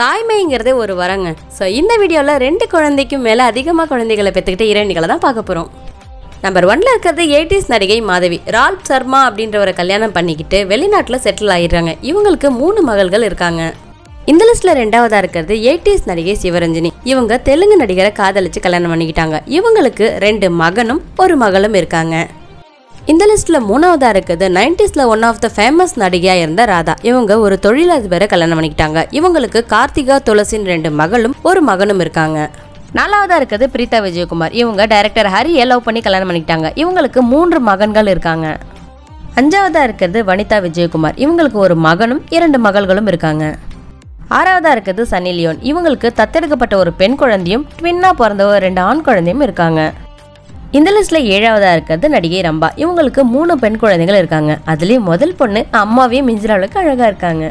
தாய்மைங்கிறதே ஒரு வரங்க. ஸோ இந்த வீடியோவில் 2 குழந்தைக்கும் மேலே அதிகமாக குழந்தைகளை பெற்றுக்கிட்ட இரண்டிகளை தான் பார்க்க போகிறோம். நம்பர் 1ல் இருக்கிறது 80s நடிகை மாதவி. ரால்ப் சர்மா அப்படின்றவரை கல்யாணம் பண்ணிக்கிட்டு வெளிநாட்டில் செட்டில் ஆகிடுறாங்க. இவங்களுக்கு 3 மகள்கள் இருக்காங்க. இந்த லிஸ்ட்டில் 2வதாக இருக்கிறது 80s நடிகை சிவரஞ்சனி. இவங்க தெலுங்கு நடிகரை காதலிச்சு கல்யாணம் பண்ணிக்கிட்டாங்க. இவங்களுக்கு 2 மகனும் 1 மகளும் இருக்காங்க. இந்த லிஸ்ட்ல 3வதா இருக்குது 90ஸ்ல ஒன் ஆஃப் த ஃபேமஸ் நடிகையா இருந்த ராதா. இவங்க ஒரு தொழிலதிபரை கல்யாணம் பண்ணிக்கிட்டாங்க. இவங்களுக்கு கார்த்திகா துளசின் 2 மகளும் 1 மகனும் இருக்காங்க. 4வதா இருக்குது பிரீதா விஜயகுமார். இவங்க டைரக்டர் ஹரியை லவ் பண்ணி கல்யாணம் பண்ணிக்கிட்டாங்க. இவங்களுக்கு 3 மகன்கள் இருக்காங்க. 5வதா இருக்கிறது வனிதா விஜயகுமார். இவங்களுக்கு 1 மகனும் 2 மகள்களும் இருக்காங்க. 6வதா இருக்குது சன்னி லியோன். இவங்களுக்கு தத்தெடுக்கப்பட்ட ஒரு பெண் குழந்தையும் ட்வின்னா பிறந்த 2 ஆண் குழந்தையும் இருக்காங்க. இந்த லிஸ்ட்ல 7வதா இருக்கிறது நடிகை ரம்பா. இவங்களுக்கு 3 பெண் குழந்தைகள் இருக்காங்க. அதுலேயும் முதல் பொண்ணு அம்மாவையும் மிஞ்சிற அளவுக்கு அழகா இருக்காங்க.